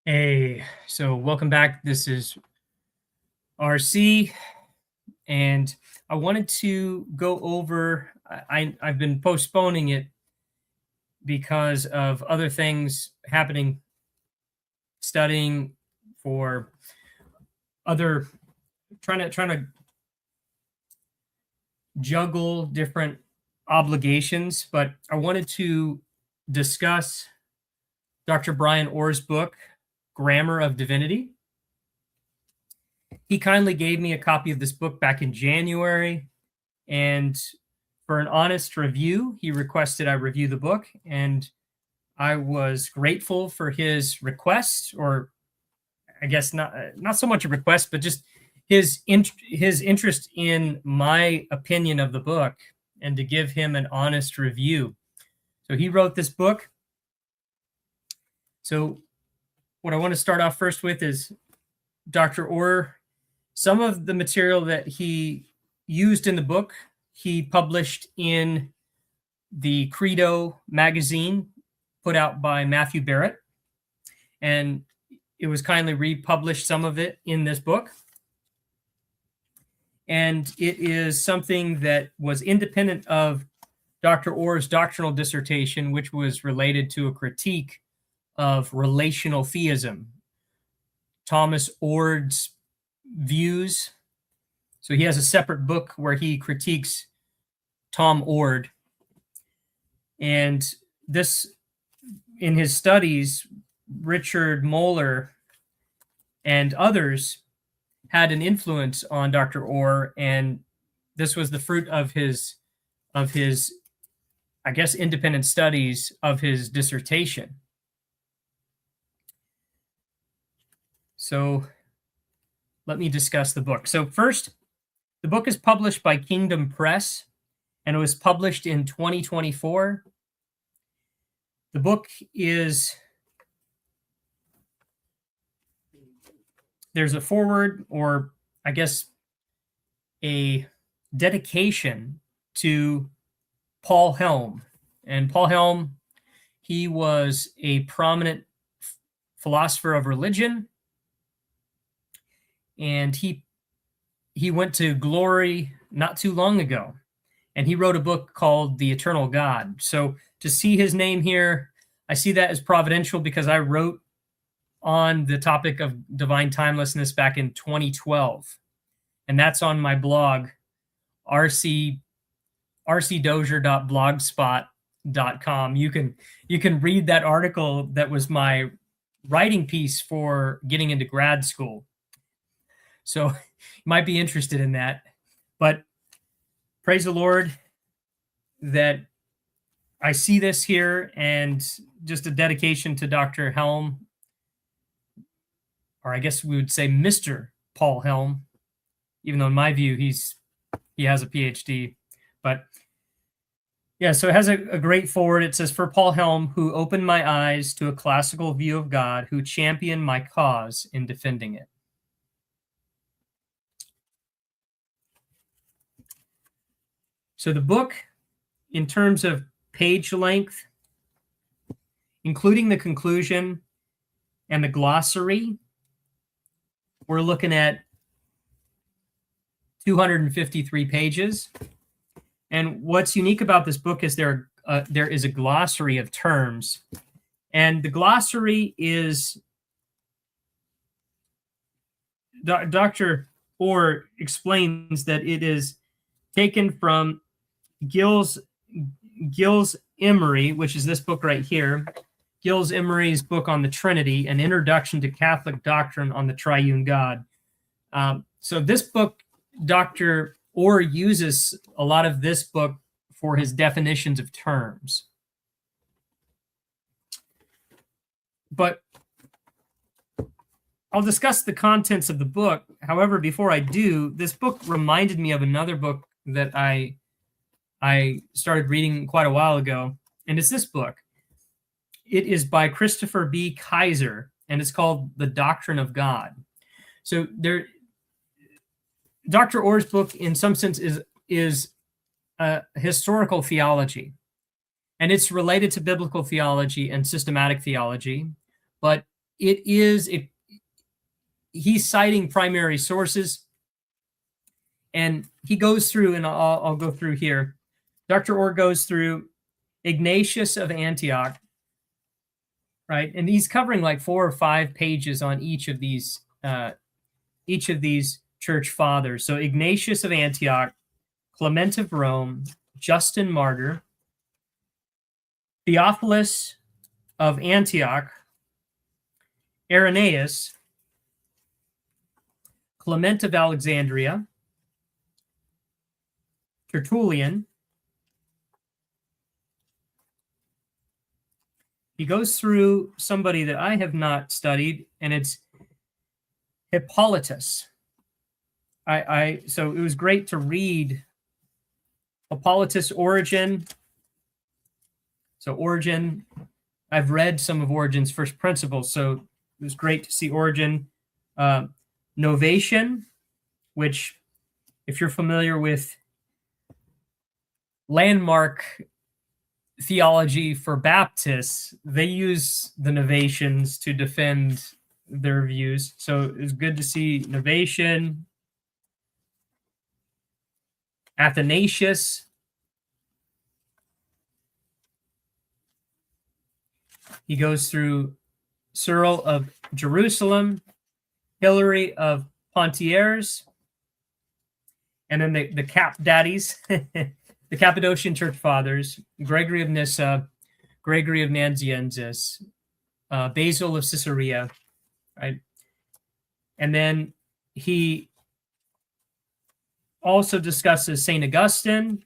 Hey, so welcome back. This is RC, and I wanted to go over, I've been postponing it because of other things happening, studying for other, trying to juggle different obligations, but I wanted to discuss Dr. Brian Orr's book, Grammar of Divinity. He kindly gave me a copy of this book back in January, and for an honest review, he requested I review the book, and I was grateful for his request, or I guess not so much a request, but just his interest in my opinion of the book, and to give him an honest review. So he wrote this book. So what I want to start off first with is Dr. Orr. Some of the material that he used in the book, he published in the Credo magazine put out by Matthew Barrett, and it was kindly republished, some of it, in this book. And it is something that was independent of Dr. Orr's doctrinal dissertation, which was related to a critique of relational theism, Thomas Ord's views. So he has a separate book where he critiques Tom Ord. And this, in his studies, Richard Moeller and others had an influence on Dr. Orr, and this was the fruit of his, I guess, independent studies of his dissertation. So let me discuss the book. So first, the book is published by Kingdom Press, and it was published in 2024. The book is, there's a foreword, or I guess a dedication to Paul Helm. And Paul Helm, he was a prominent philosopher of religion, and he went to glory not too long ago, and he wrote a book called The Eternal God. So to see his name here, I see that as providential, because I wrote on the topic of divine timelessness back in 2012, and that's on my blog, rcdozier.blogspot.com. You can read that article. That was my writing piece for getting into grad school. So you might be interested in that. But praise the Lord that I see this here, and just a dedication to Dr. Helm, or I guess we would say Mr. Paul Helm, even though in my view he has a PhD. But yeah, so it has a great foreword. It says, "For Paul Helm, who opened my eyes to a classical view of God, who championed my cause in defending it." So the book, in terms of page length, including the conclusion and the glossary, we're looking at 253 pages. And what's unique about this book is there is a glossary of terms. And the glossary is, Dr. Orr explains that it is taken from Gilles Emery, which is this book right here, Gilles Emery's book on the Trinity, An Introduction to Catholic Doctrine on the Triune God. So this book, Dr. Orr uses a lot of this book for his definitions of terms. But I'll discuss the contents of the book. However, before I do, this book reminded me of another book that I started reading quite a while ago, and it's this book. It is by Christopher B. Kaiser, and it's called The Doctrine of God. So Dr. Orr's book, in some sense, is historical theology, and it's related to biblical theology and systematic theology, but he's citing primary sources, and he goes through, and I'll go through here. Dr. Orr goes through Ignatius of Antioch, right? And he's covering like 4 or 5 pages on each of these church fathers. So Ignatius of Antioch, Clement of Rome, Justin Martyr, Theophilus of Antioch, Irenaeus, Clement of Alexandria, Tertullian. He goes through somebody that I have not studied, and it's Hippolytus. So it was great to read Hippolytus' Origen. So Origen, I've read some of Origen's First Principles, so it was great to see Origen. Novatian, which, if you're familiar with landmark theology for Baptists, they use the Novatians to defend their views. So it was good to see Novatian, Athanasius. He goes through Cyril of Jerusalem, Hilary of Poitiers, and then the Cap Daddies, the Cappadocian Church Fathers, Gregory of Nyssa, Gregory of Nazianzus, Basil of Caesarea, right? And then he also discusses St. Augustine,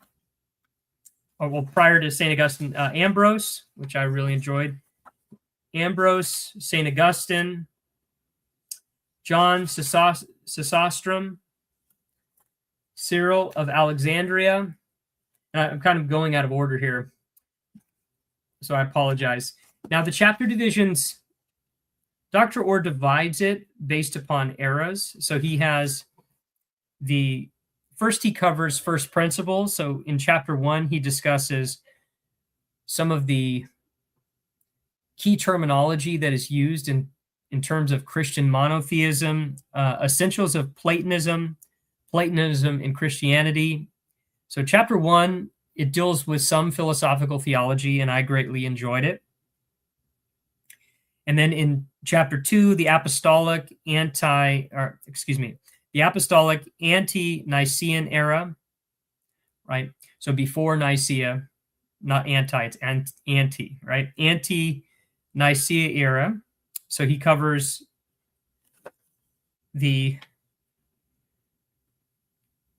or well, prior to St. Augustine, Ambrose, which I really enjoyed. Ambrose, St. Augustine, John Chrysostom, Cyril of Alexandria. I'm kind of going out of order here, so I apologize. Now, the chapter divisions, Dr. Orr divides it based upon eras. So he has first he covers first principles. So in chapter 1, he discusses some of the key terminology that is used in terms of Christian monotheism, essentials of Platonism in Christianity. So chapter 1, it deals with some philosophical theology, and I greatly enjoyed it. And then in chapter 2, the apostolic anti-Nicene era, right? So before Nicaea, not anti, it's anti, right? Anti-Nicaea era. So he covers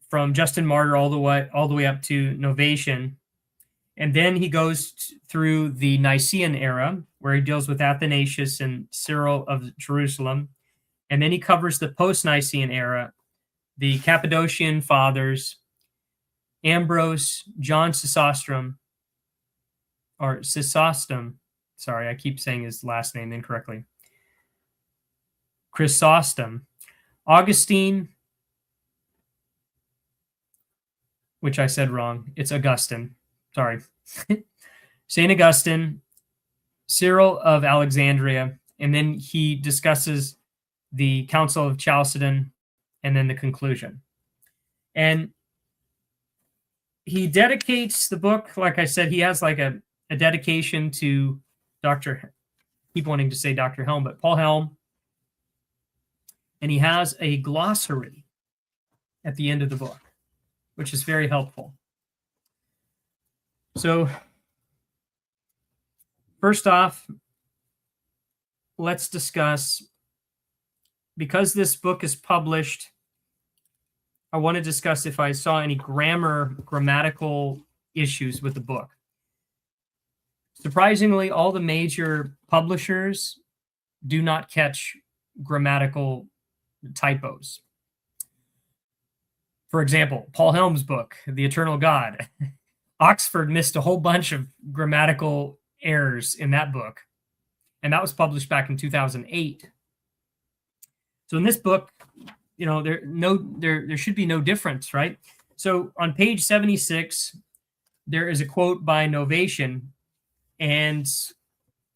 from Justin Martyr all the way up to Novatian. And then he goes through the Nicene era, where he deals with Athanasius and Cyril of Jerusalem. And then he covers the post-Nicene era, the Cappadocian Fathers, Ambrose, John Chrysostom. Sorry, I keep saying his last name incorrectly. Chrysostom, Augustine, which I said wrong. It's Augustine. Sorry. St. Augustine, Cyril of Alexandria, and then he discusses the Council of Chalcedon, and then the conclusion. And he dedicates the book, like I said, he has like a dedication to keep wanting to say Dr. Helm, but Paul Helm. And he has a glossary at the end of the book, which is very helpful. So first off, let's discuss, because this book is published, I want to discuss if I saw any grammatical issues with the book. Surprisingly, all the major publishers do not catch grammatical typos. For example, Paul Helm's book, The Eternal God. Oxford missed a whole bunch of grammatical errors in that book, and that was published back in 2008. So in this book, there should be no difference, right? So on page 76, there is a quote by Novatian, and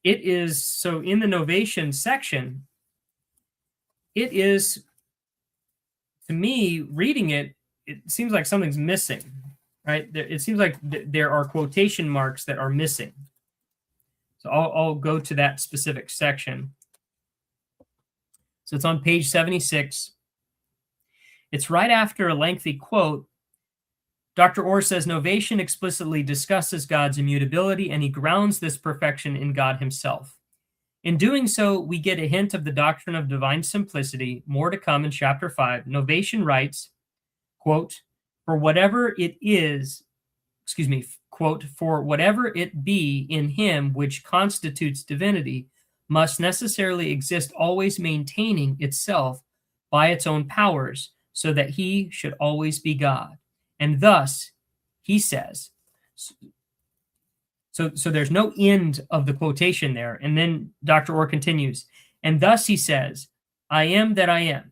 it is, so in the novation section, it is, to me, reading it, it seems like something's missing, right? It seems like there are quotation marks that are missing. So I'll go to that specific section. So it's on page 76. It's right after a lengthy quote. Dr. Orr says novation explicitly discusses God's immutability, and he grounds this perfection in God himself. In doing so, we get a hint of the doctrine of divine simplicity. More to come in chapter 5. Novation writes, quote, for whatever it is, quote, for whatever it be in him which constitutes divinity must necessarily exist, always maintaining itself by its own powers, so that he should always be God. And thus, he says, so there's no end of the quotation there. And then Dr. Orr continues, and thus he says, I am that I am.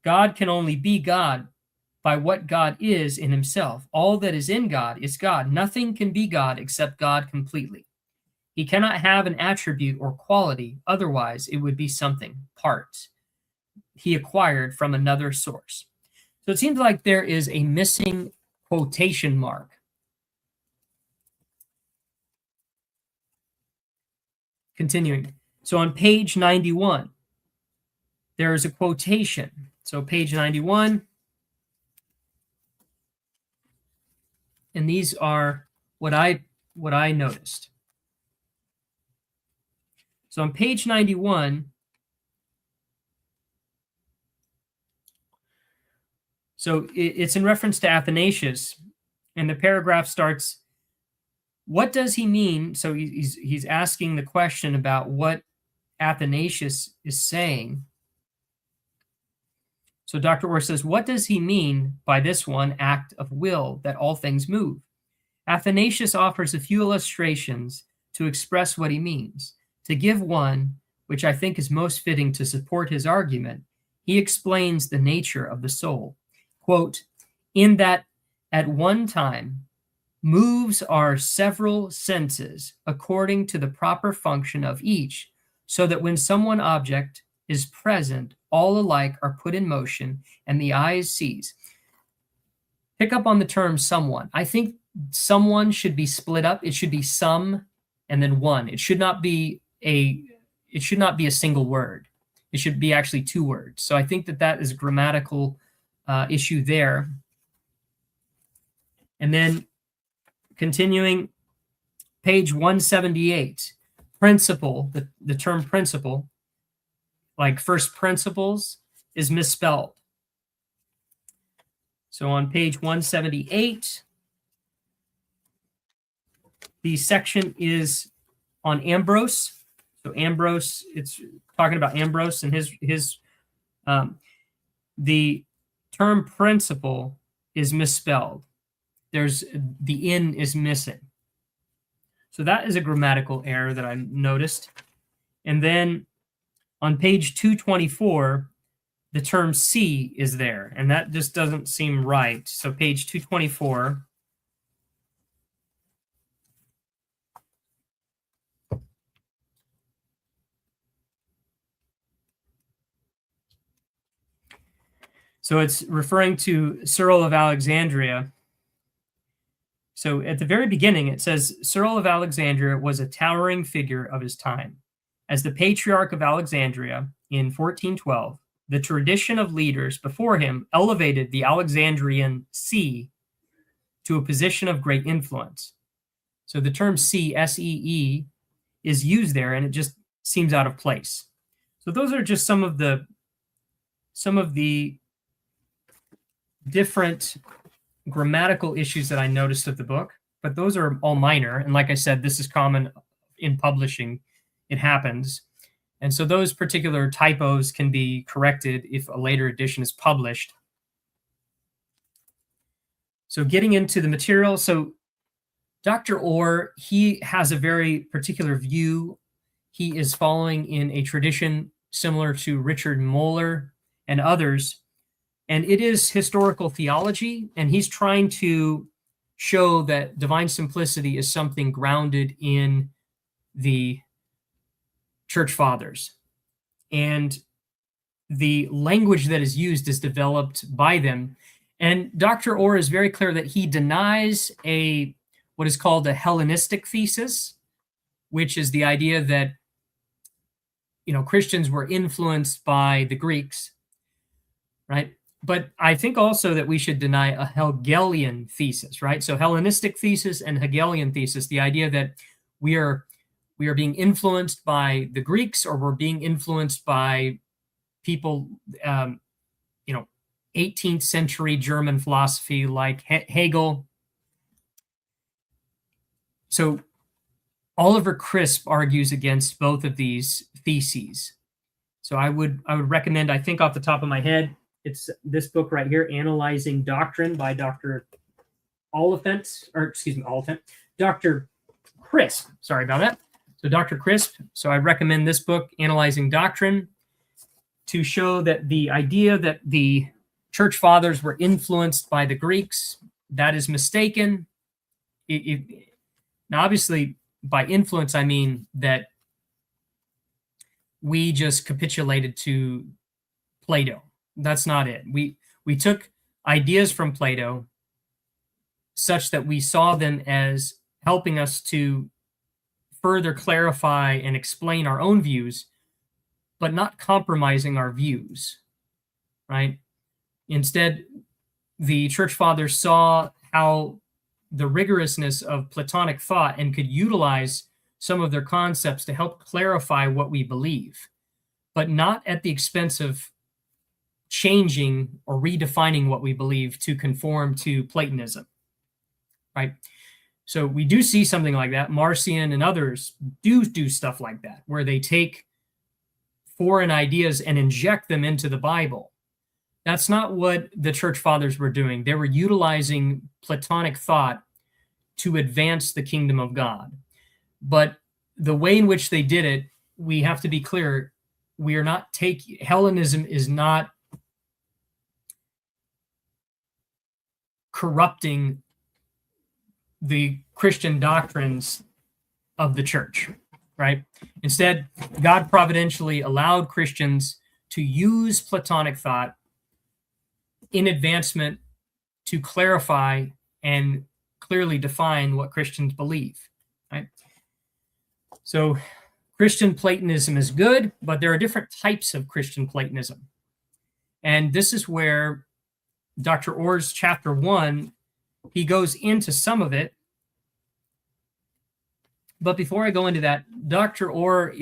God can only be God by what God is in himself. All that is in God is God. Nothing can be God except God completely. He cannot have an attribute or quality, otherwise it would be something, parts, he acquired from another source. So it seems like there is a missing quotation mark. Continuing. So on page 91, there is a quotation. So page 91, and these are what I noticed. So on page 91, so it's in reference to Athanasius, and the paragraph starts, what does he mean? So he's asking the question about what Athanasius is saying. So Dr. Orr says, what does he mean by this one act of will, that all things move? Athanasius offers a few illustrations to express what he means. To give one, which I think is most fitting to support his argument, he explains the nature of the soul. Quote, in that at one time, moves our several senses according to the proper function of each, so that when some one object is present, all alike are put in motion, and the eyes sees. Pick up on the term someone. I think someone should be split up. It should be some and then one. It should not be a single word. It should be actually two words. So I think that is a grammatical issue there. And then continuing, page 178, principle, the term principle, like first principles, is misspelled. So on page 178, the section is on Ambrose. So Ambrose, it's talking about Ambrose and his the term principle is misspelled. There's the in is missing. So that is a grammatical error that I noticed. And then on page 224, the term see is there, and that just doesn't seem right. So page 224. So it's referring to Cyril of Alexandria. So at the very beginning, it says, Cyril of Alexandria was a towering figure of his time. As the Patriarch of Alexandria in 1412, the tradition of leaders before him elevated the Alexandrian see to a position of great influence. So the term see, S-E-E, is used there, and it just seems out of place. So those are just some of the different grammatical issues that I noticed of the book, but those are all minor. And like I said, this is common in publishing. It happens. And so those particular typos can be corrected if a later edition is published. So getting into the material. So Dr. Orr, he has a very particular view. He is following in a tradition similar to Richard Moeller and others. And it is historical theology, and he's trying to show that divine simplicity is something grounded in the church fathers. And the language that is used is developed by them. And Dr. Orr is very clear that he denies what is called a Hellenistic thesis, which is the idea that Christians were influenced by the Greeks, right? But I think also that we should deny a Hegelian thesis, right? So Hellenistic thesis and Hegelian thesis, the idea that we are being influenced by the Greeks, or we're being influenced by people, 18th century German philosophy like Hegel. So Oliver Crisp argues against both of these theses. So I would recommend, I think off the top of my head, it's this book right here, Analyzing Doctrine by Dr. Dr. Crisp. Sorry about that. So Dr. Crisp. So I recommend this book, Analyzing Doctrine, to show that the idea that the church fathers were influenced by the Greeks, that is mistaken. Now, obviously, by influence, I mean that we just capitulated to Plato. That's not it. We took ideas from Plato such that we saw them as helping us to further clarify and explain our own views, but not compromising our views, right? Instead, the church fathers saw how the rigorousness of Platonic thought and could utilize some of their concepts to help clarify what we believe, but not at the expense of changing or redefining what we believe to conform to Platonism, right? So we do see something like that. Marcion and others do stuff like that, where they take foreign ideas and inject them into the Bible. That's not what the church fathers were doing. They were utilizing Platonic thought to advance the kingdom of God. But the way in which they did it, we have to be clear, Hellenism is not corrupting the Christian doctrines of the church, right? Instead, God providentially allowed Christians to use Platonic thought in advancement to clarify and clearly define what Christians believe, right? So Christian Platonism is good, but there are different types of Christian Platonism. And this is where Dr. Orr's chapter 1, he goes into some of it. But before I go into that, Dr. Orr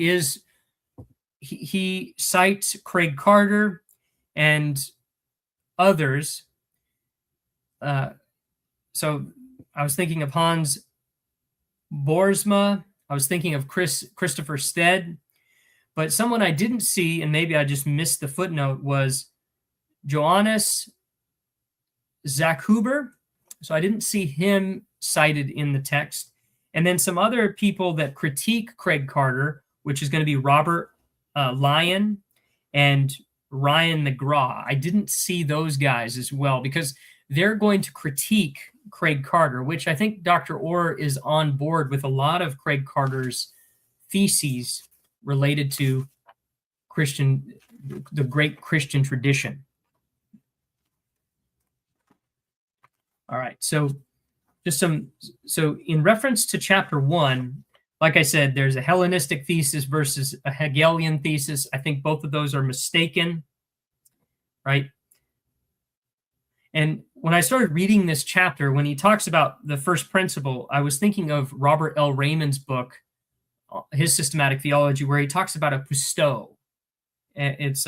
he cites Craig Carter and others. So I was thinking of Hans Boersma. I was thinking of Christopher Stead. But someone I didn't see, and maybe I just missed the footnote, was Johannes Zachhuber. So I didn't see him cited in the text. And then some other people that critique Craig Carter, which is going to be Robert Lyon and Ryan McGraw. I didn't see those guys as well, because they're going to critique Craig Carter, which I think Dr. Orr is on board with a lot of Craig Carter's theses related to the great Christian tradition. All right, so in reference to chapter 1, like I said, there's a Hellenistic thesis versus a Hegelian thesis. I think both of those are mistaken, right? And when I started reading this chapter, when he talks about the first principle, I was thinking of Robert L. Raymond's book, his systematic theology, where he talks about a pisto. It's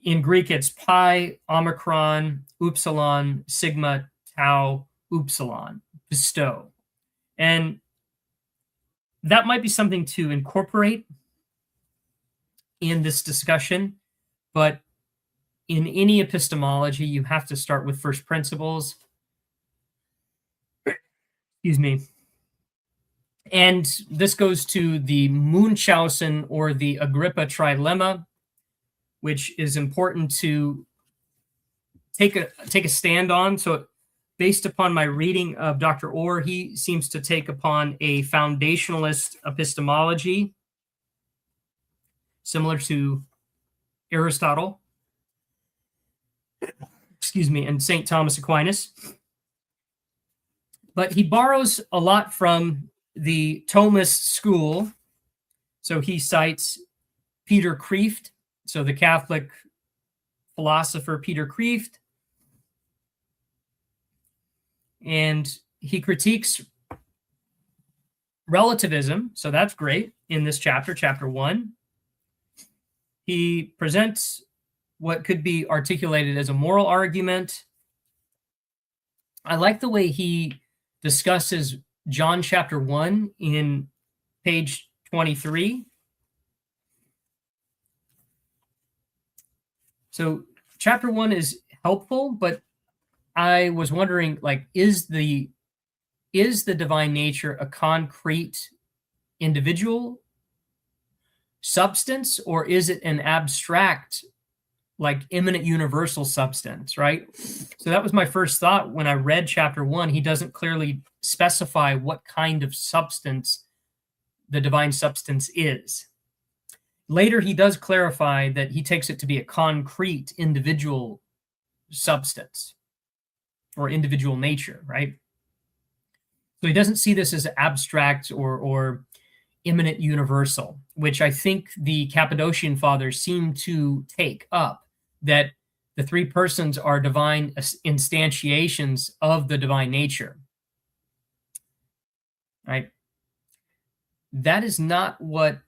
in Greek, it's pi, omicron, upsilon, sigma, tau, upsilon, pisto. And that might be something to incorporate in this discussion, but in any epistemology, you have to start with first principles. Excuse me. And this goes to the Munchausen or the Agrippa trilemma, which is important to take a stand on. So based upon my reading of Dr. Orr, he seems to take upon a foundationalist epistemology, similar to Aristotle, and St. Thomas Aquinas. But he borrows a lot from the Thomist school. So he cites Peter Kreeft, so the Catholic philosopher Peter Kreeft, and he critiques relativism, so that's great in this chapter, chapter 1. He presents what could be articulated as a moral argument. I like the way he discusses John chapter 1 in page 23. So chapter 1 is helpful, but I was wondering, like, is the divine nature a concrete individual substance, or is it an abstract, like, immanent universal substance, right? So that was my first thought when I read chapter 1. He doesn't clearly specify what kind of substance the divine substance is. Later, he does clarify that he takes it to be a concrete individual substance or individual nature, right? So he doesn't see this as abstract or immanent universal, which I think the Cappadocian fathers seem to take up, that the three persons are divine instantiations of the divine nature, right? That is not what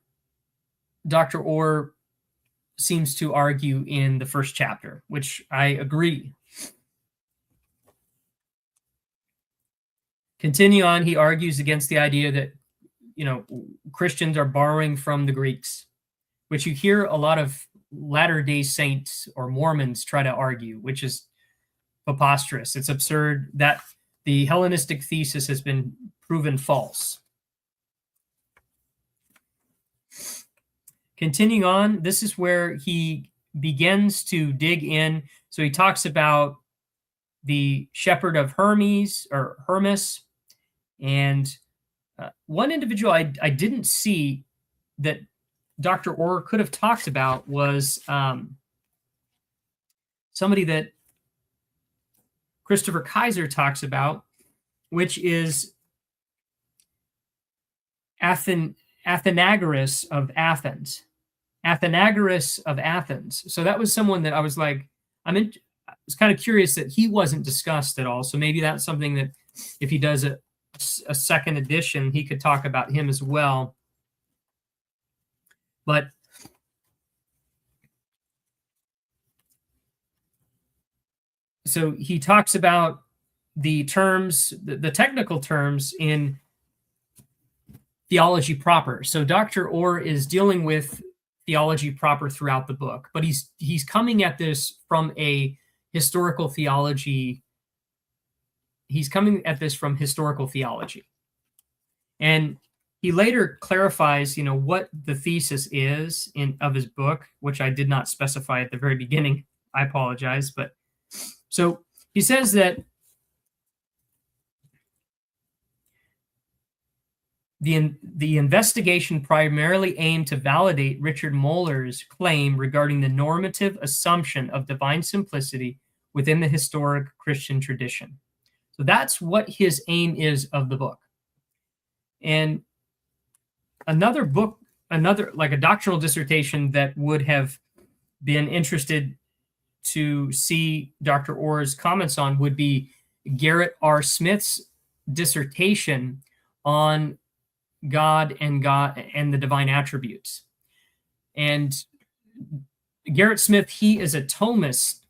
Dr. Orr seems to argue in the first chapter, which I agree. Continue on, he argues against the idea that, Christians are borrowing from the Greeks, which you hear a lot of Latter-day Saints or Mormons try to argue, which is preposterous. It's absurd that the Hellenistic thesis has been proven false. Continuing on, this is where he begins to dig in. So he talks about the shepherd of Hermes, and one individual I didn't see that Dr. Orr could have talked about was somebody that Christopher Kaiser talks about, which is Athenagoras of Athens. So that was someone that I was like, I was kind of curious that he wasn't discussed at all. So maybe that's something that if he does a second edition, he could talk about him as well. But so he talks about the terms, the technical terms in theology proper. So Dr. Orr is dealing with theology proper throughout the book, but he's coming at this from a historical theology. He's coming at this from historical theology. And he later clarifies, what the thesis is of his book, which I did not specify at the very beginning. I apologize. But so he says that the investigation primarily aimed to validate Richard Muller's claim regarding the normative assumption of divine simplicity within the historic Christian tradition. So that's what his aim is of the book. And another book, like a doctrinal dissertation that would have been interested to see Dr. Orr's comments on would be Garrett R. Smith's dissertation on God and the divine attributes. And Garrett Smith, he is a Thomist,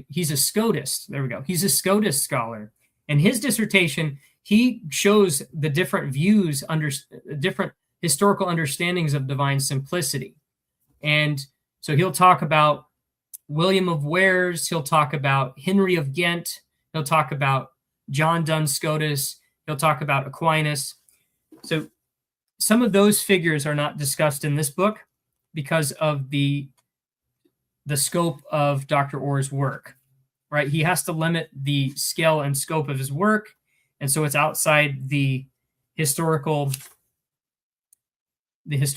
he's a Scotist. There we go. He's a Scotist scholar. And his dissertation, he shows the different views, different historical understandings of divine simplicity. And so he'll talk about William of Wales, he'll talk about Henry of Ghent, he'll talk about John Duns Scotus, he'll talk about Aquinas. So some of those figures are not discussed in this book because of the scope of Dr. Orr's work. right? He has to limit the scale and scope of his work, and so it's outside the historical, because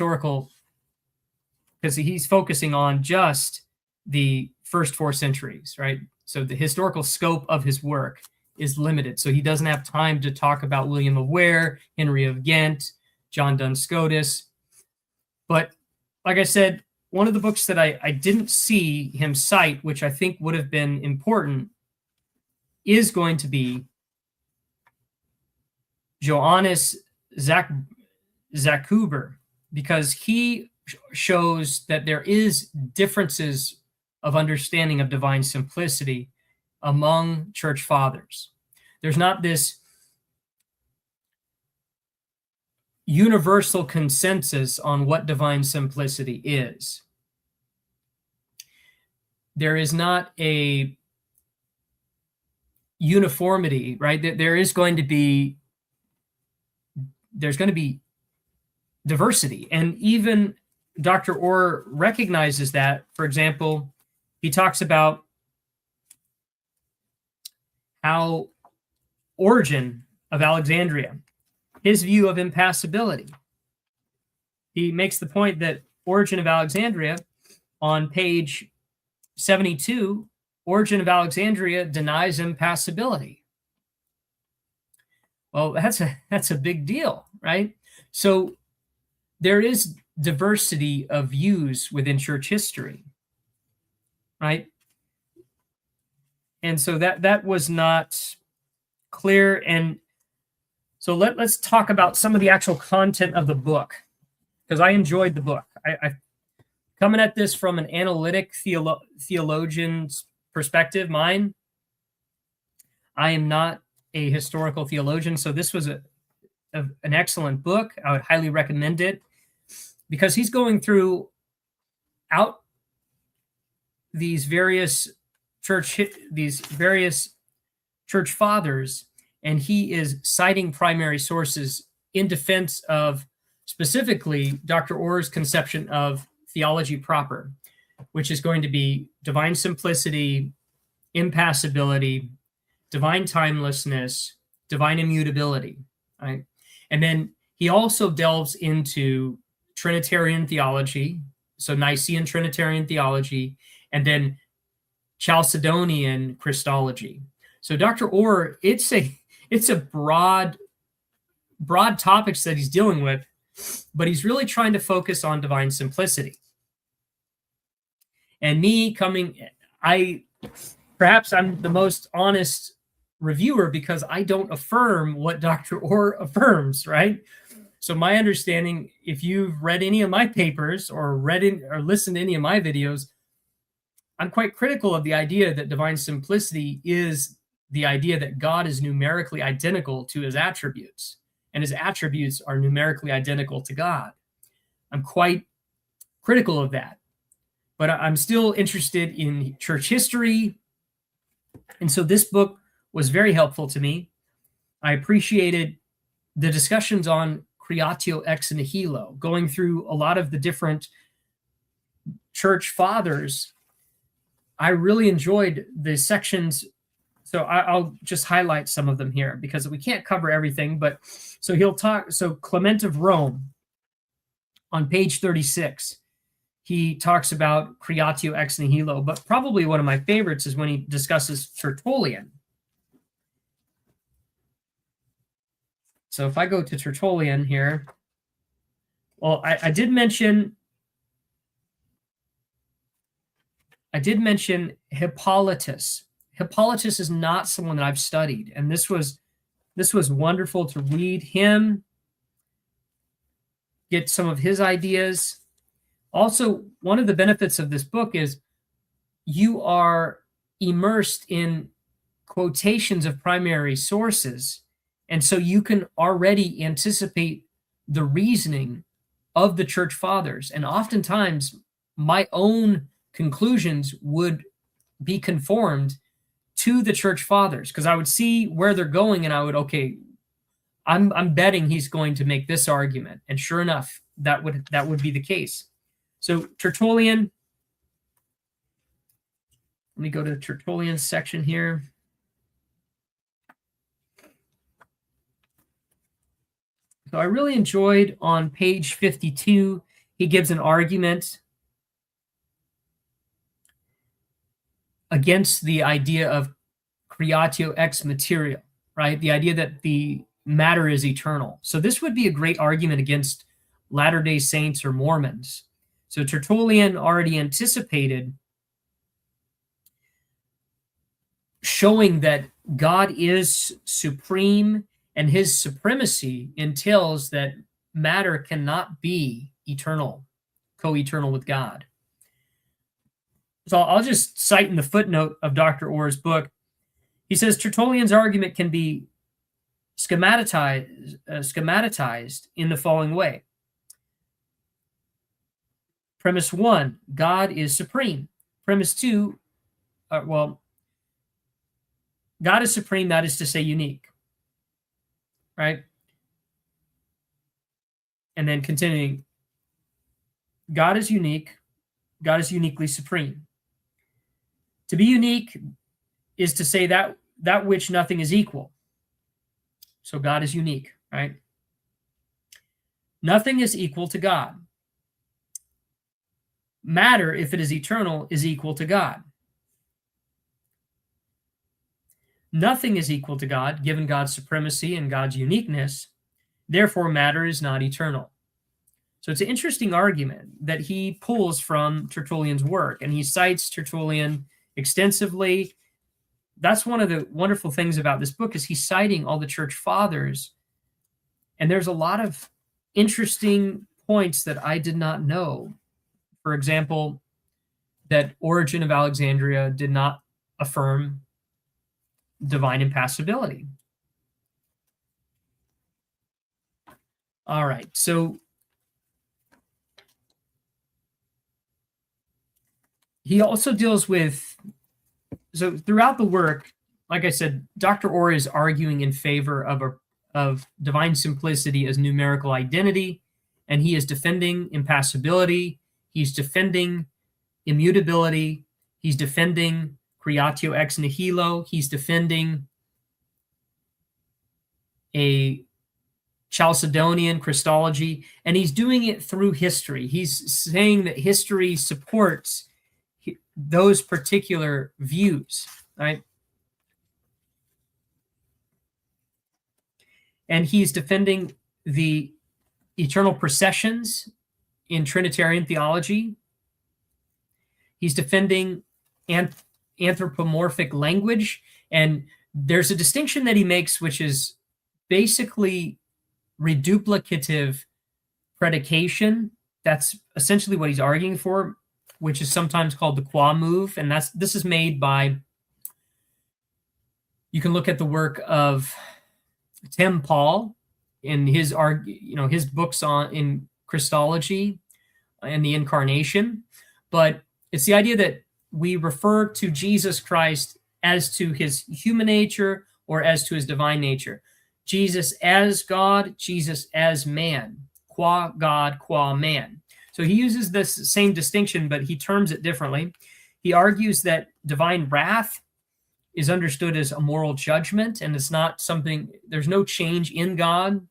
he's focusing on just the first 4 centuries, right? So the historical scope of his work is limited. So he doesn't have time to talk about William of Ware, Henry of Ghent, John Duns Scotus. But like I said, one of the books that I didn't see him cite, which I think would have been important, is going to be Johannes Zakuber, because he shows that there is differences of understanding of divine simplicity among church fathers. There's not this universal consensus on what divine simplicity is. There is not a uniformity, right? There's going to be diversity. And even Dr. Orr recognizes that. For example, he talks about how Origen of Alexandria, his view of impassibility. He makes the point that Origen of Alexandria, on page 72, Origen of Alexandria denies impassibility. Well, that's a big deal, right? So there is diversity of views within church history, right? And so that was not clear. And so let's talk about some of the actual content of the book, because I enjoyed the book. I coming at this from an analytic theologian's perspective. I am not a historical theologian, so this was an excellent book. I would highly recommend it, because he's going through out these various church fathers, and he is citing primary sources in defense of specifically Dr. Orr's conception of theology proper, which is going to be divine simplicity, impassibility, divine timelessness, divine immutability, right? And then he also delves into Trinitarian theology, so Nicene Trinitarian theology, and then Chalcedonian Christology. So Dr. Orr, it's a broad topics that he's dealing with, but he's really trying to focus on divine simplicity. And perhaps I'm the most honest reviewer, because I don't affirm what Dr. Orr affirms, right? So my understanding, if you've read any of my papers or listened to any of my videos, I'm quite critical of the idea that divine simplicity is the idea that God is numerically identical to his attributes, and his attributes are numerically identical to God. I'm quite critical of that, but I'm still interested in church history. And so this book was very helpful to me. I appreciated the discussions on creatio ex nihilo, going through a lot of the different church fathers. I really enjoyed the sections. So I'll just highlight some of them here, because we can't cover everything. But so he'll talk. So Clement of Rome, on page 36, he talks about creatio ex nihilo. But probably one of my favorites is when he discusses Tertullian. So if I go to Tertullian here, well, I did mention Hippolytus. Hippolytus is not someone that I've studied, and this was wonderful to read him, get some of his ideas. Also, one of the benefits of this book is you are immersed in quotations of primary sources, and so you can already anticipate the reasoning of the church fathers. And oftentimes, my own conclusions would be conformed to the church fathers, because I would see where they're going, and I would, I'm betting he's going to make this argument, and sure enough, that would be the case. So Tertullian, Let me go to Tertullian's section here. So I really enjoyed on page 52, he gives an argument against the idea of creatio ex materia, right? The idea that the matter is eternal. So this would be a great argument against Latter-day Saints or Mormons. So Tertullian already anticipated showing that God is supreme, and his supremacy entails that matter cannot be eternal, co-eternal with God. So I'll just cite in the footnote of Dr. Orr's book. He says Tertullian's argument can be schematized in the following way. Premise 1, God is supreme. Premise 2, God is supreme, that is to say unique, right? And then continuing, God is unique, God is uniquely supreme. To be unique is to say that which nothing is equal. So God is unique, right? Nothing is equal to God. Matter, if it is eternal, is equal to God. Nothing is equal to God, given God's supremacy and God's uniqueness. Therefore, matter is not eternal. So it's an interesting argument that he pulls from Tertullian's work, and he cites Tertullian extensively. That's one of the wonderful things about this book, is he's citing all the church fathers, and there's a lot of interesting points that I did not know. For example, that Origen of Alexandria did not affirm divine impassibility. All right, so he also deals with, so throughout the work, like I said, Dr. Orr is arguing in favor of divine simplicity as numerical identity, and he is defending impassibility, he's defending immutability, he's defending creatio ex nihilo, he's defending a Chalcedonian Christology, and he's doing it through history. He's saying that history supports those particular views, right? And he's defending the eternal processions in Trinitarian theology. He's defending anthropomorphic language, and there's a distinction that he makes, which is basically reduplicative predication. That's essentially what he's arguing for, which is sometimes called the qua move, and this is made by, you can look at the work of Tim Paul in his his books in Christology and the Incarnation, but it's the idea that we refer to Jesus Christ as to his human nature or as to his divine nature. Jesus as God, Jesus as man, qua God, qua man. So he uses this same distinction, but he terms it differently. He argues that divine wrath is understood as a moral judgment, and it's not something, there's no change in God.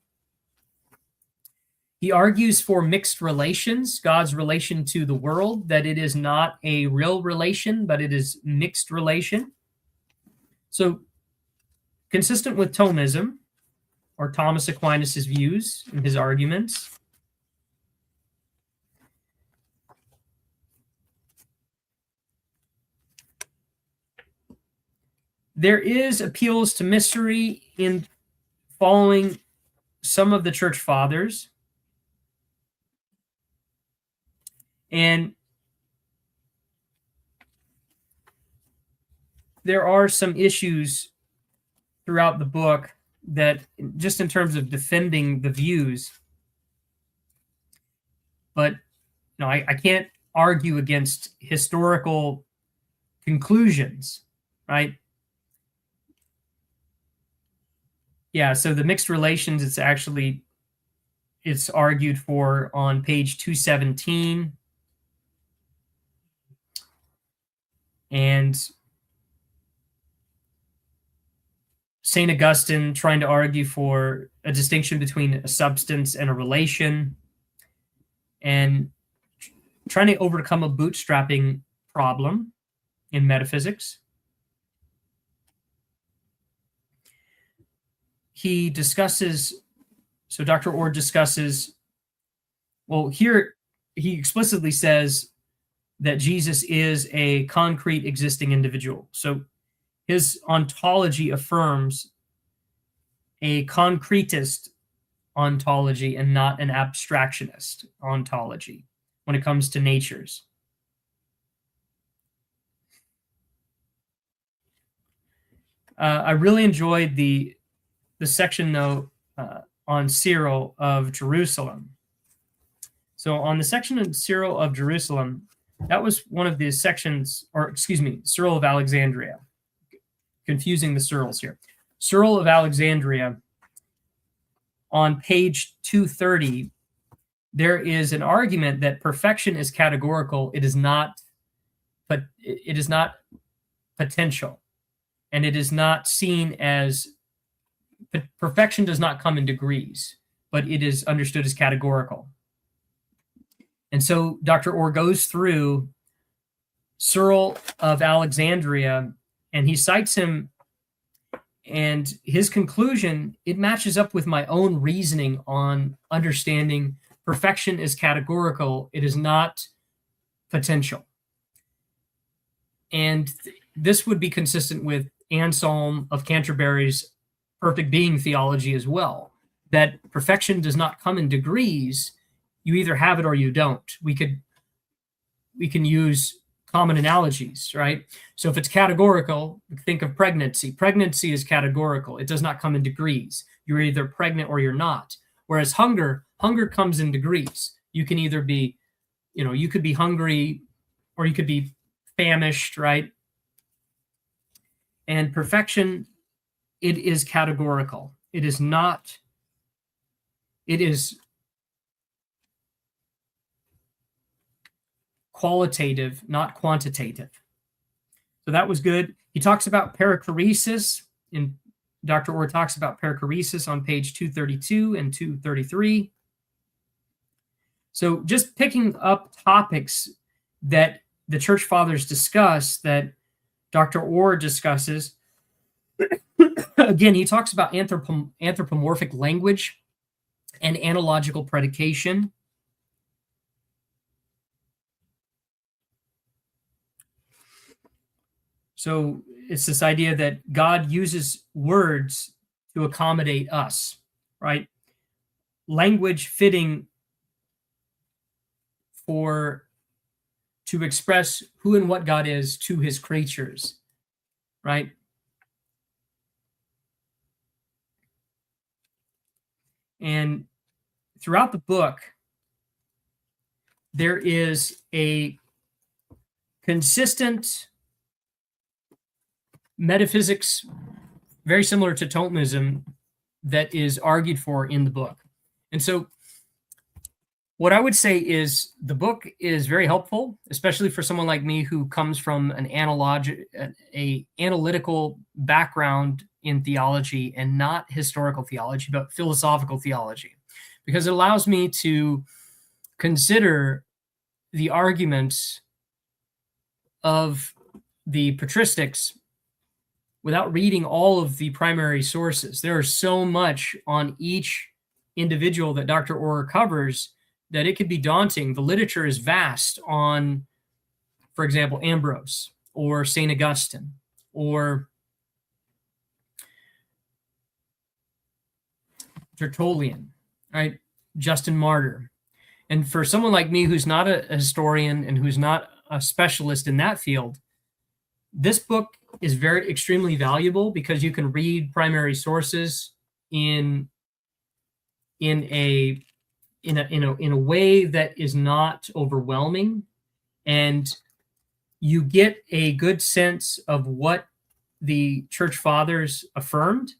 He argues for mixed relations, God's relation to the world, that it is not a real relation, but it is mixed relation. So consistent with Thomism, or Thomas Aquinas' views in his arguments, there is appeals to mystery in following some of the church fathers. And there are some issues throughout the book that, just in terms of defending the views, but I can't argue against historical conclusions, right? Yeah, so the mixed relations, it's argued for on page 217. And St. Augustine trying to argue for a distinction between a substance and a relation, and trying to overcome a bootstrapping problem in metaphysics. He discusses, so Dr. Orr discusses, well, here he explicitly says that Jesus is a concrete existing individual. So his ontology affirms a concretist ontology and not an abstractionist ontology when it comes to natures. I really enjoyed the section, though, on Cyril of Jerusalem. So on the section of Cyril of Jerusalem, that was one of the sections, or excuse me, Cyril of Alexandria. Confusing the Cyrils here. Cyril of Alexandria, on page 230, there is an argument that perfection is categorical. It is not, but it is not potential, and it is not seen as perfection. Does not come in degrees, but it is understood as categorical. And so Dr. Orr goes through Cyril of Alexandria, and he cites him, and his conclusion, it matches up with my own reasoning on understanding perfection is categorical. It is not potential. And this would be consistent with Anselm of Canterbury's perfect being theology as well, that perfection does not come in degrees. You either have it or you don't. We can use common analogies, right? So if it's categorical, think of pregnancy. Pregnancy is categorical. It does not come in degrees. You're either pregnant or you're not. Whereas hunger comes in degrees. You can either be, you could be hungry or you could be famished, right? And perfection, it is categorical. It is not, it is qualitative, not quantitative. So that was good. He talks about perichoresis, and Dr. Orr talks about perichoresis on page 232 and 233. So just picking up topics that the church fathers discuss, that Dr. Orr discusses. Again, he talks about anthropomorphic language and analogical predication. So it's this idea that God uses words to accommodate us, right? Language fitting to express who and what God is to his creatures, right? And throughout the book, there is a consistent metaphysics, very similar to Thomism, that is argued for in the book. And so what I would say is the book is very helpful, especially for someone like me who comes from an analytical background in theology, and not historical theology, but philosophical theology, because it allows me to consider the arguments of the patristics without reading all of the primary sources. There is so much on each individual that Dr. Orr covers that it could be daunting. The literature is vast on, for example, Ambrose or St. Augustine or Tertullian, right? Justin Martyr. And for someone like me who's not a historian and who's not a specialist in that field, this book is extremely valuable, because you can read primary sources in a way that is not overwhelming, and you get a good sense of what the church fathers affirmed.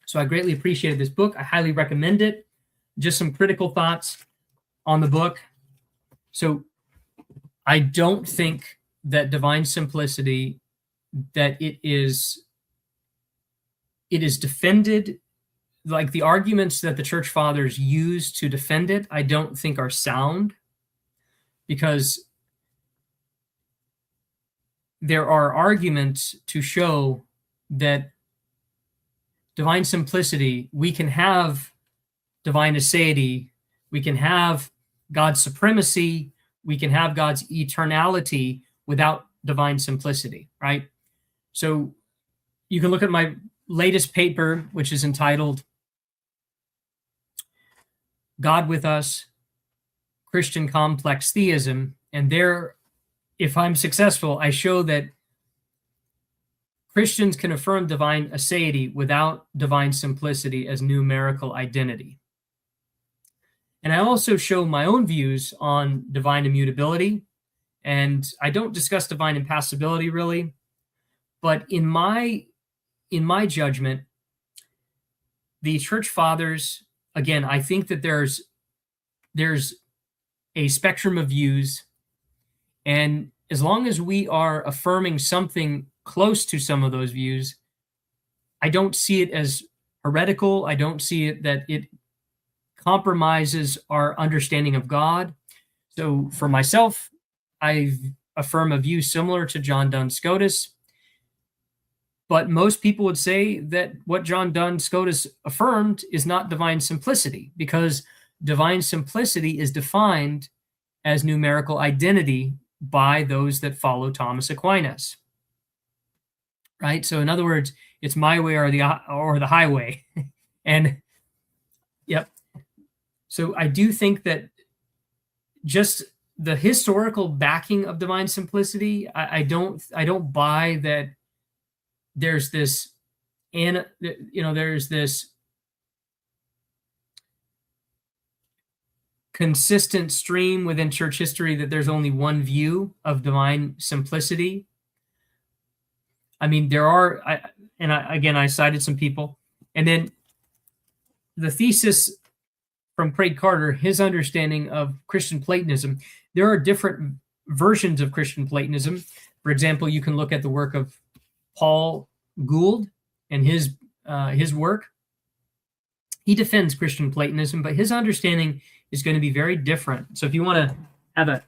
So I greatly appreciated this book. I highly recommend it. Just some critical thoughts on the book. So I don't think that divine simplicity that it is defended, like the arguments that the church fathers use to defend it, I don't think are sound, because there are arguments to show that divine simplicity, we can have divine aseity, we can have God's supremacy, we can have God's eternality without divine simplicity, right? So you can look at my latest paper, which is entitled God with Us, Christian Complex Theism. And there, if I'm successful, I show that Christians can affirm divine aseity without divine simplicity as numerical identity. And I also show my own views on divine immutability. And I don't discuss divine impassibility really, but in my judgment, the church fathers, again, I think that there's a spectrum of views, and as long as we are affirming something close to some of those views, I don't see it as heretical. I don't see it that it compromises our understanding of God. So for myself, I affirm a view similar to John Duns Scotus, but most people would say that what John Duns Scotus affirmed is not divine simplicity, because divine simplicity is defined as numerical identity by those that follow Thomas Aquinas, right? So in other words, it's my way or the highway. And yep. So I do think that just the historical backing of divine simplicity, I don't buy that there's this, and there's this consistent stream within church history that there's only one view of divine simplicity. I mean, there are, I cited some people, and then the thesis from Craig Carter, his understanding of Christian Platonism. There are different versions of Christian Platonism. For example, you can look at the work of Paul Gould and his work. He defends Christian Platonism, but his understanding is going to be very different. So if you want to have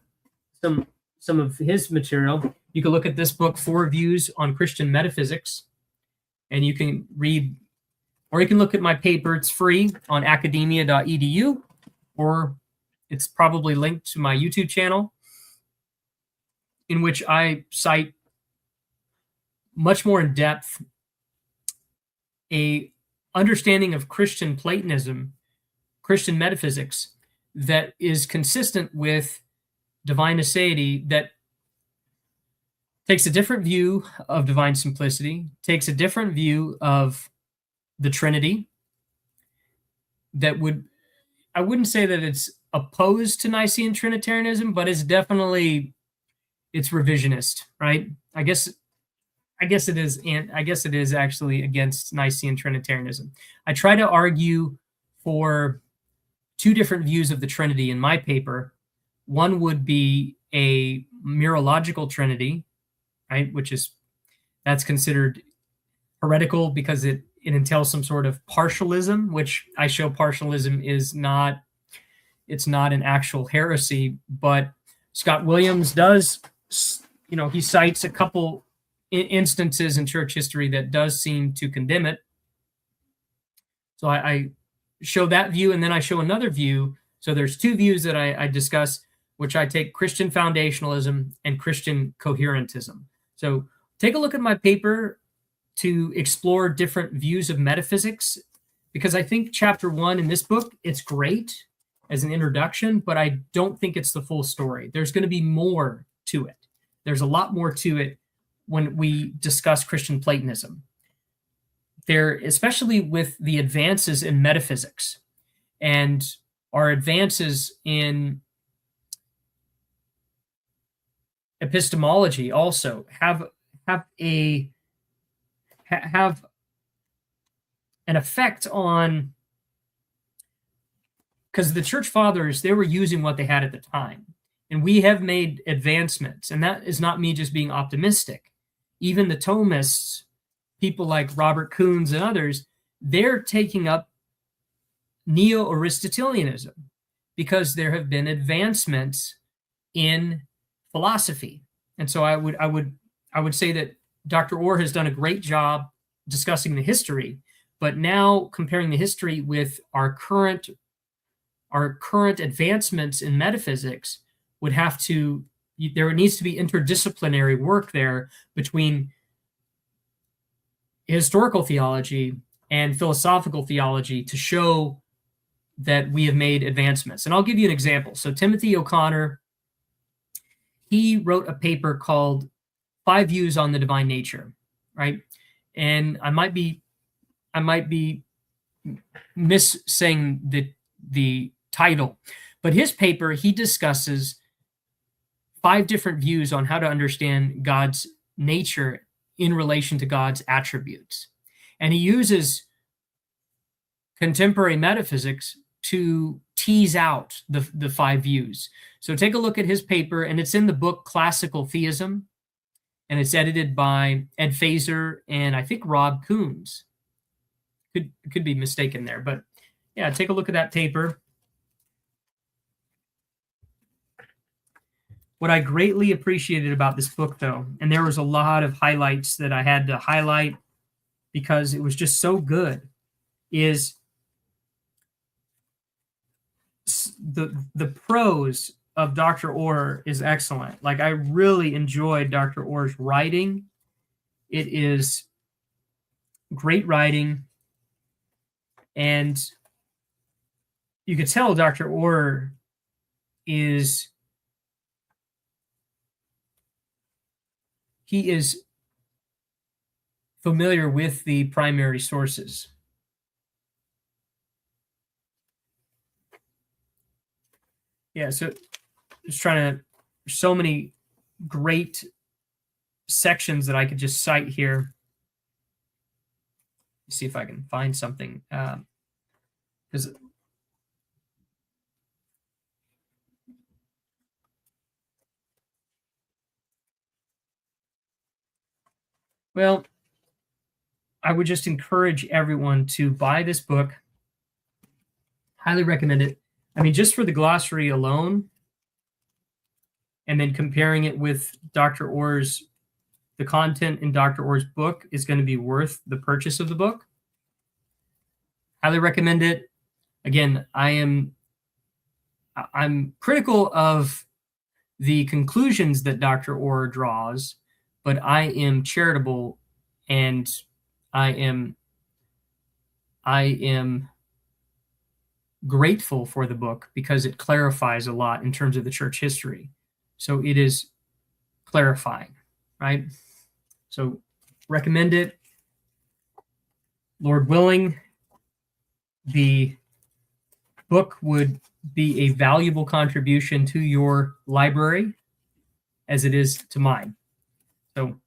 some of his material, you can look at this book, 4 Views on Christian Metaphysics, and you can read, or you can look at my paper. It's free on academia.edu, or it's probably linked to my YouTube channel, in which I cite much more in depth a understanding of Christian Platonism, Christian metaphysics, that is consistent with divine aseity, that takes a different view of divine simplicity, takes a different view of the Trinity, that I wouldn't say that it's opposed to Nicene Trinitarianism, but it's revisionist, right? I guess it is, and I guess it is actually against Nicene Trinitarianism. I try to argue for 2 different views of the Trinity in my paper. One would be a mereological Trinity, right? That's considered heretical because it entails some sort of partialism, which I show partialism is not, it's not an actual heresy, but Scott Williams does, he cites a couple instances in church history that does seem to condemn it. So I show that view, and then I show another view. So there's 2 views that I discuss, which I take Christian foundationalism and Christian coherentism. So take a look at my paper to explore different views of metaphysics, because I think chapter 1 in this book, it's great as an introduction, but I don't think it's the full story. There's going to be more to it. There's a lot more to it when we discuss Christian Platonism. There, especially with the advances in metaphysics and our advances in epistemology, also have an effect on, because the church fathers, they were using what they had at the time, and we have made advancements, and that is not me just being optimistic. even the Thomists, people like Robert Koons and others, they're taking up Neo-Aristotelianism because there have been advancements in philosophy. And so I would say that Dr. Orr has done a great job discussing the history, but now comparing the history with our current advancements in metaphysics would have to, there needs to be interdisciplinary work there between historical theology and philosophical theology to show that we have made advancements. And I'll give you an example. So Timothy O'Connor, he wrote a paper called 5 Views on the Divine Nature, right? And I might be missaying the title, but his paper, he discusses 5 different views on how to understand God's nature in relation to God's attributes. And he uses contemporary metaphysics to tease out the 5 views. So take a look at his paper, and it's in the book Classical Theism, and it's edited by Ed Fazer and I think Rob Koons. Could be mistaken there, but yeah, take a look at that paper. What I greatly appreciated about this book, though, and there was a lot of highlights that I had to highlight because it was just so good, is the prose of Dr. Orr is excellent. Like, I really enjoyed Dr. Orr's writing. It is great writing, and you could tell Dr. Orr is familiar with the primary sources. Yeah, so just trying to, there's so many great sections that I could just cite here. Let's see if I can find something. Because well, I would just encourage everyone to buy this book. Highly recommend it. I mean, just for the glossary alone, and then comparing it with Dr. Orr's, the content in Dr. Orr's book is going to be worth the purchase of the book. Highly recommend it. Again, I'm critical of the conclusions that Dr. Orr draws, but I am charitable, and I am grateful for the book because it clarifies a lot in terms of the church history. So it is clarifying, right? So recommend it. Lord willing, the book would be a valuable contribution to your library as it is to mine. So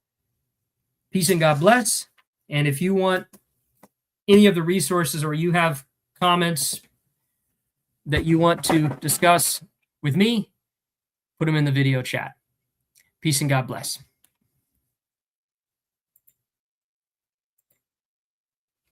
peace and God bless. And if you want any of the resources, or you have comments that you want to discuss with me, put them in the video chat. Peace and God bless.